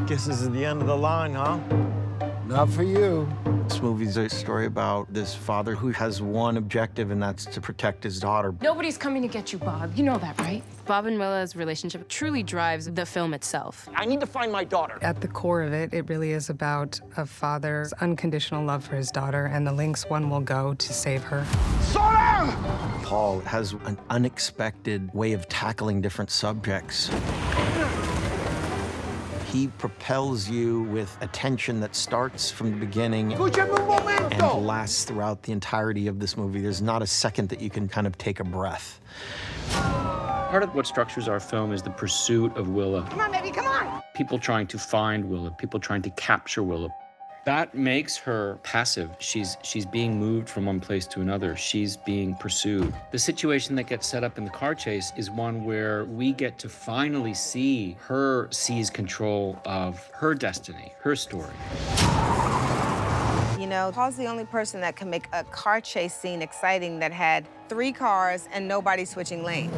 Guess this is the end of the line, huh? Not for you. This movie's a story about this father who has one objective, and that's to protect his daughter. Nobody's coming to get you, Bob. You know that, right? Bob and Willa's relationship truly drives the film itself. I need to find my daughter. At the core of it, it really is about a father's unconditional love for his daughter and the lengths one will go to save her. Paul has an unexpected way of tackling different subjects. He propels you with a tension that starts from the beginning and lasts throughout the entirety of this movie. There's not a second that you can kind of take a breath. Part of what structures our film is the pursuit of Willa. Come on, baby, come on! People trying to find Willa, people trying to capture Willa. That makes her passive. She's being moved from one place to another. She's being pursued. The situation that gets set up in the car chase is one where we get to finally see her seize control of her destiny, her story. You know, Paul's the only person that can make a car chase scene exciting that had 3 cars and nobody switching lanes.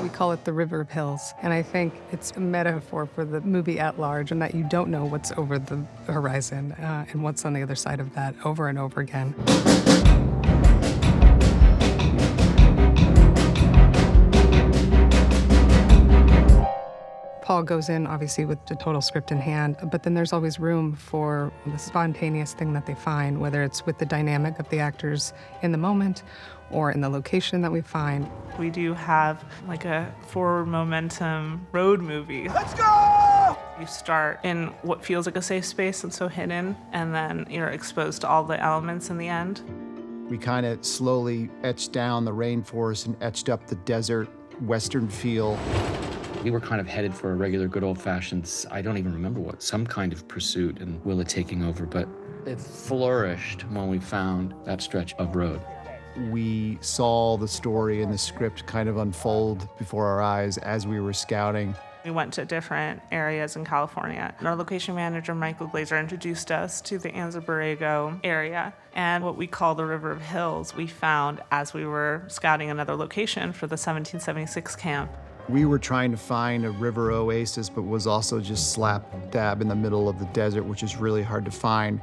We call it the River of Hills, and I think it's a metaphor for the movie at large and that you don't know what's over the horizon and what's on the other side of that over and over again. Paul goes in, obviously, with the total script in hand, but then there's always room for the spontaneous thing that they find, whether it's with the dynamic of the actors in the moment or in the location that we find. We do have like a forward momentum road movie. Let's go! You start in what feels like a safe space and so hidden, and then you're exposed to all the elements in the end. We kind of slowly etched down the rainforest and etched up the desert, western feel. We were kind of headed for a regular good old-fashioned, I don't even remember what, some kind of pursuit and Willa taking over, but it flourished when we found that stretch of road. We saw the story and the script kind of unfold before our eyes as we were scouting. We went to different areas in California. Our location manager, Michael Glazer, introduced us to the Anza Borrego area. And what we call the River of Hills, we found as we were scouting another location for the 1776 camp. We were trying to find a river oasis, but was also just slap dab in the middle of the desert, which is really hard to find.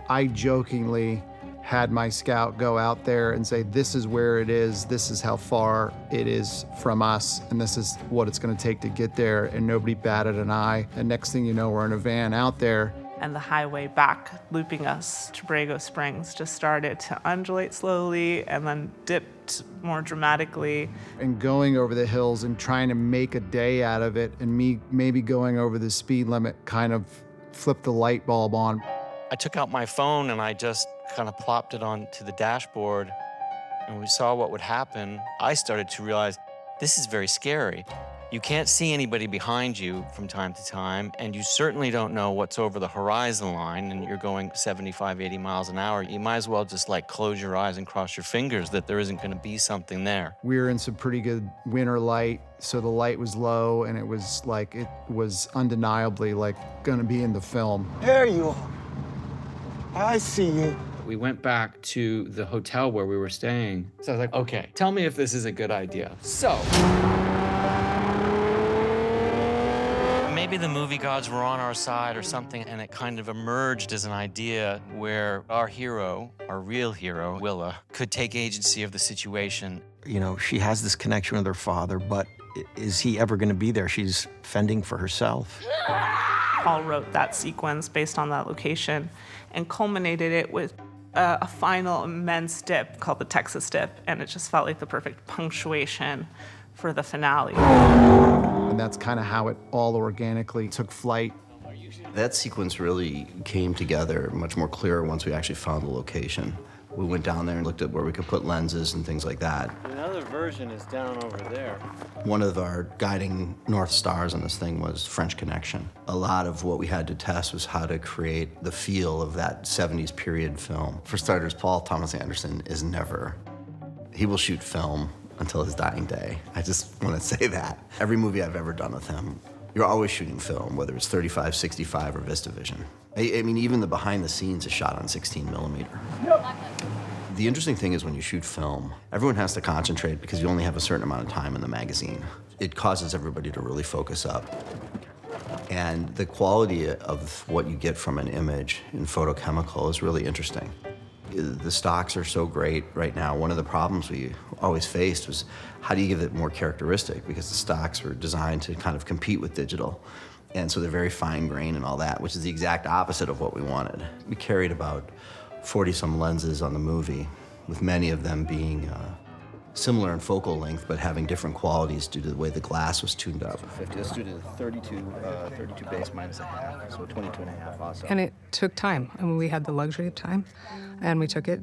I jokingly had my scout go out there and say, this is where it is, this is how far it is from us, and this is what it's gonna take to get there, and nobody batted an eye. And next thing you know, we're in a van out there. And the highway back, looping us to Borrego Springs, just started to undulate slowly and then dipped more dramatically. And going over the hills and trying to make a day out of it, and me maybe going over the speed limit kind of flipped the light bulb on. I took out my phone and I just kind of plopped it onto the dashboard, and we saw what would happen. I started to realize this is very scary. You can't see anybody behind you from time to time, and you certainly don't know what's over the horizon line, and you're going 75, 80 miles an hour. You might as well just like close your eyes and cross your fingers that there isn't gonna be something there. We were in some pretty good winter light, so the light was low, and it was undeniably like gonna be in the film. There you are. I see you. We went back to the hotel where we were staying. So I was like, okay, tell me if this is a good idea. So. Maybe the movie gods were on our side or something, and it kind of emerged as an idea where our hero, our real hero, Willa, could take agency of the situation. You know, she has this connection with her father, but is he ever gonna be there? She's fending for herself. Paul wrote that sequence based on that location and culminated it with a final immense dip called the Texas dip, and it just felt like the perfect punctuation for the finale. And that's kind of how it all organically took flight. That sequence really came together much more clear once we actually found the location. We went down there and looked at where we could put lenses and things like that. Another version is down over there. One of our guiding North Stars on this thing was French Connection. A lot of what we had to test was how to create the feel of that 70s period film. For starters, Paul Thomas Anderson is never, he will shoot film until his dying day. I just want to say that. Every movie I've ever done with him, you're always shooting film, whether it's 35, 65, or VistaVision. I mean, even the behind the scenes is shot on 16 millimeter. The interesting thing is when you shoot film, everyone has to concentrate because you only have a certain amount of time in the magazine. It causes everybody to really focus up. And the quality of what you get from an image in photochemical is really interesting. The stocks are so great right now. One of the problems we always faced was how do you give it more characteristic, because the stocks were designed to kind of compete with digital. And so they're very fine grained and all that, which is the exact opposite of what we wanted. We carried about 40-some lenses on the movie, with many of them being similar in focal length, but having different qualities due to the way the glass was tuned up. 50, let's do the 32 base minus a half, so 22 and a half also. And it took time. I mean, we had the luxury of time, and we took it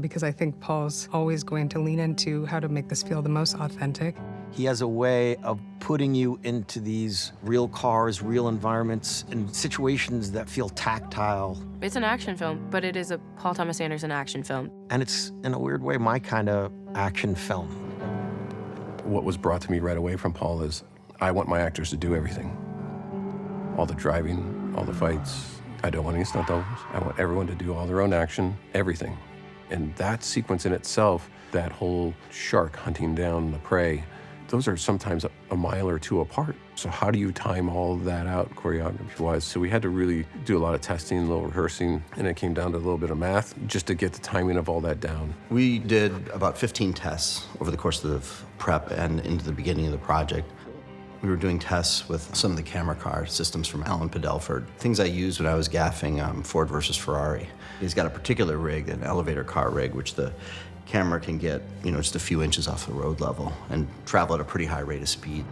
because I think Paul's always going to lean into how to make this feel the most authentic. He has a way of putting you into these real cars, real environments, and situations that feel tactile. It's an action film, but it is a Paul Thomas Anderson action film. And it's, in a weird way, my kind of action film. What was brought to me right away from Paul is, I want my actors to do everything. All the driving, all the fights. I don't want any stunt doubles. I want everyone to do all their own action, everything. And that sequence in itself, that whole shark hunting down the prey, those are sometimes a mile or two apart. So how do you time all of that out choreography-wise? So we had to really do a lot of testing, a little rehearsing, and it came down to a little bit of math just to get the timing of all that down. We did about 15 tests over the course of the prep and into the beginning of the project. We were doing tests with some of the camera car systems from Alan Padelford, things I used when I was gaffing Ford versus Ferrari. He's got a particular rig, an elevator car rig, which the camera can get, just a few inches off the road level and travel at a pretty high rate of speed.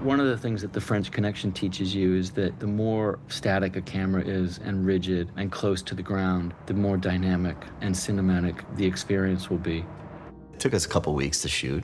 One of the things that the French Connection teaches you is that the more static a camera is and rigid and close to the ground, the more dynamic and cinematic the experience will be. It took us a couple weeks to shoot.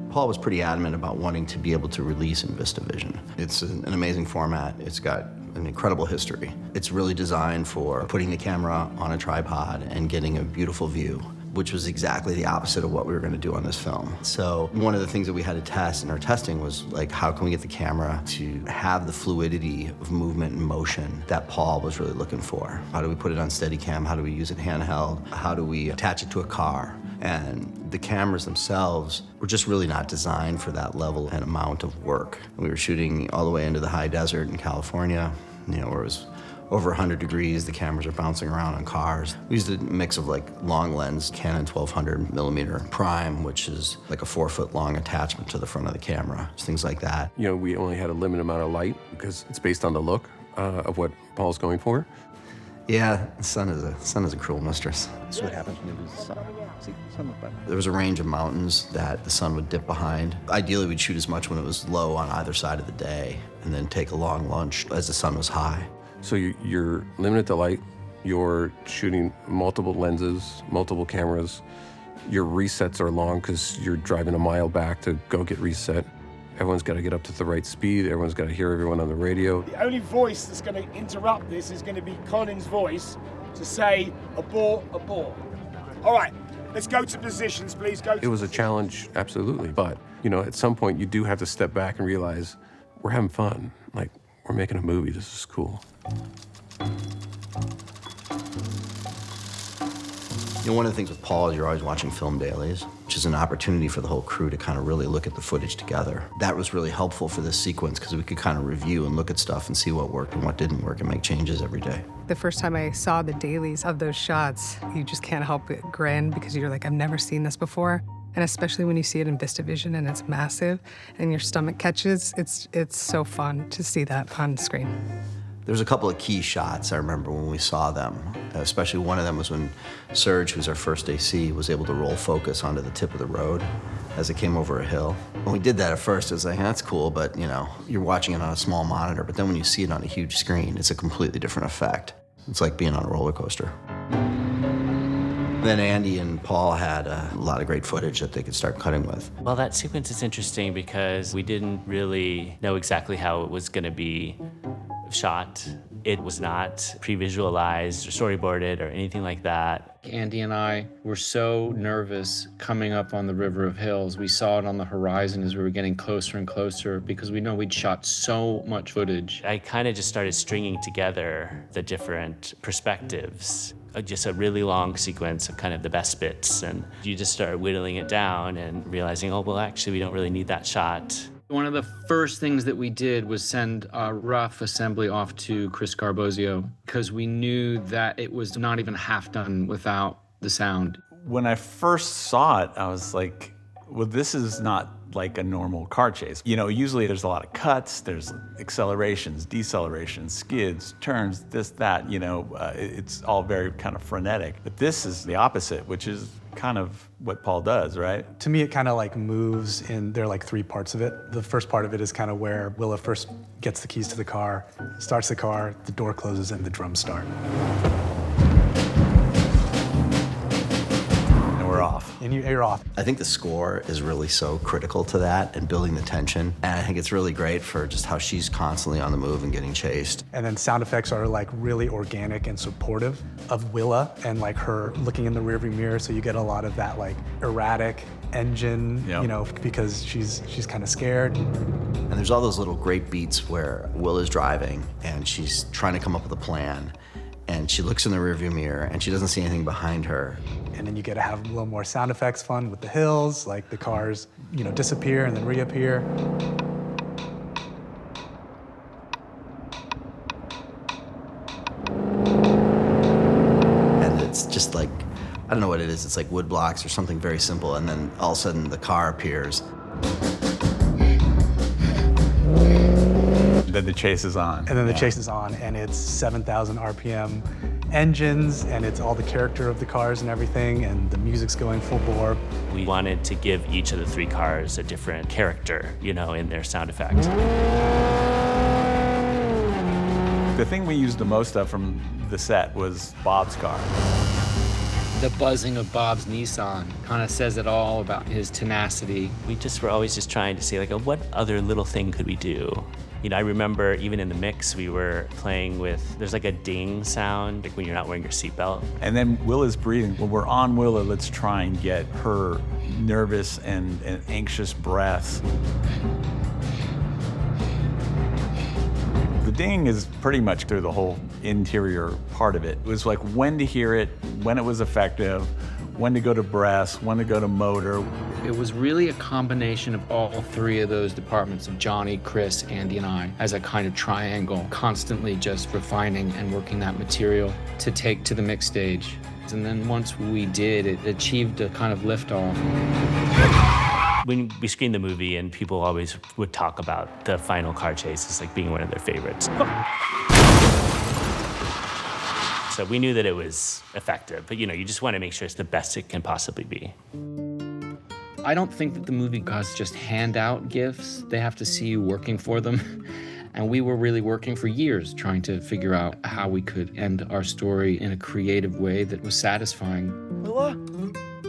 Paul was pretty adamant about wanting to be able to release in VistaVision. It's an amazing format. It's got an incredible history. It's really designed for putting the camera on a tripod and getting a beautiful view, which was exactly the opposite of what we were going to do on this film. So one of the things that we had to test in our testing was, like, how can we get the camera to have the fluidity of movement and motion that Paul was really looking for? How do we put it on Steadicam? How do we use it handheld? How do we attach it to a car? And the cameras themselves were just really not designed for that level and amount of work. We were shooting all the way into the high desert in California, where it was over 100 degrees, the cameras are bouncing around on cars. We used a mix of long lens Canon 1200 millimeter prime, which is like a 4-foot long attachment to the front of the camera, things like that. We only had a limited amount of light because it's based on the look of what Paul's going for. Yeah, the sun is a cruel mistress. This is what happens when you lose the sun. See, sun look better. There was a range of mountains that the sun would dip behind. Ideally, we'd shoot as much when it was low on either side of the day, and then take a long lunch as the sun was high. So you're limited to light, you're shooting multiple lenses, multiple cameras. Your resets are long because you're driving a mile back to go get reset. Everyone's got to get up to the right speed. Everyone's got to hear everyone on the radio. The only voice that's going to interrupt this is going to be Colin's voice to say, abort, abort. All right, let's go to positions, please. It was a challenge, absolutely. But, at some point you do have to step back and realize we're having fun. Like, we're making a movie. This is cool. One of the things with Paul is you're always watching film dailies, which is an opportunity for the whole crew to kind of really look at the footage together. That was really helpful for this sequence because we could kind of review and look at stuff and see what worked and what didn't work and make changes every day. The first time I saw the dailies of those shots, you just can't help but grin because you're like, I've never seen this before. And especially when you see it in VistaVision and it's massive and your stomach catches, it's so fun to see that on screen. There was a couple of key shots I remember when we saw them, especially one of them was when Serge, who's our first AC, was able to roll focus onto the tip of the road as it came over a hill. When we did that at first, it was like, that's cool, but you're watching it on a small monitor, but then when you see it on a huge screen, it's a completely different effect. It's like being on a roller coaster. Then Andy and Paul had a lot of great footage that they could start cutting with. Well, that sequence is interesting because we didn't really know exactly how it was going to be shot. It was not pre-visualized or storyboarded or anything like that. Andy and I were so nervous coming up on the River of Hills. We saw it on the horizon as we were getting closer and closer because we know we'd shot so much footage. I kind of just started stringing together the different perspectives. Just a really long sequence of kind of the best bits, and you just start whittling it down and realizing, oh, well, actually, we don't really need that shot. One of the first things that we did was send a rough assembly off to Chris Garbozio because we knew that it was not even half done without the sound. When I first saw it, I was like, well, this is not like a normal car chase. You know, usually there's a lot of cuts, there's accelerations, decelerations, skids, turns, this, that, you know, it's all very kind of frenetic. But this is the opposite, which is kind of what Paul does, right? To me, it kind of like moves in, there are like three parts of it. The first part of it is kind of where Willa first gets the keys to the car, starts the car, the door closes, and the drums start. We're off. And you're off. I think the score is really so critical to that and building the tension. And I think it's really great for just how she's constantly on the move and getting chased. And then sound effects are like really organic and supportive of Willa and like her looking in the rearview mirror. So you get a lot of that like erratic engine, you know, because she's kind of scared. And there's all those little great beats where Willa's driving and she's trying to come up with a plan. And she looks in the rearview mirror and she doesn't see anything behind her. And then you get to have a little more sound effects fun with the hills, like the cars, you know, disappear and then reappear. And it's just like, I don't know what it is. It's like wood blocks or something very simple. And then all of a sudden the car appears. Then the chase is on. And then the chase is on, and it's 7,000 RPM engines, and it's all the character of the cars and everything, and the music's going full bore. We wanted to give each of the three cars a different character, you know, in their sound effect. The thing we used the most of from the set was Bob's car. The buzzing of Bob's Nissan kind of says it all about his tenacity. We just were always just trying to see, like, what other little thing could we do? You know, I remember even in the mix, we were playing with, there's like a ding sound, like when you're not wearing your seatbelt. And then Willa's breathing. When we're on Willa, let's try and get her nervous and anxious breaths. The ding is pretty much through the whole interior part of it. It was like when to hear it, when it was effective, when to go to brass, when to go to motor. It was really a combination of all three of those departments of Johnny, Chris, Andy, and I as a kind of triangle, constantly just refining and working that material to take to the mix stage. And then once we did, it achieved a kind of liftoff. When we screened the movie, and people always would talk about the final car chase as like being one of their favorites. So we knew that it was effective, but you know, you just want to make sure it's the best it can possibly be. I don't think that the movie gods just hand out gifts. They have to see you working for them. And we were really working for years trying to figure out how we could end our story in a creative way that was satisfying. Willa?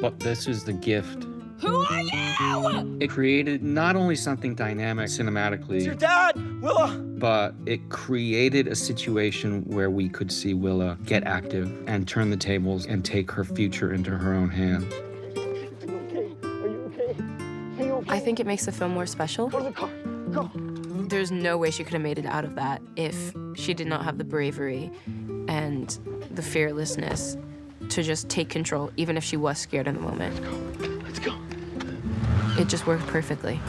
But this is the gift. Who are you? It created not only something dynamic cinematically, It's your dad, Willa. but it created a situation where we could see Willa get active and turn the tables and take her future into her own hands. I think it makes the film more special. Go to the car. Go. There's no way she could have made it out of that if she did not have the bravery and the fearlessness to just take control, even if she was scared in the moment. Let's go. It just worked perfectly.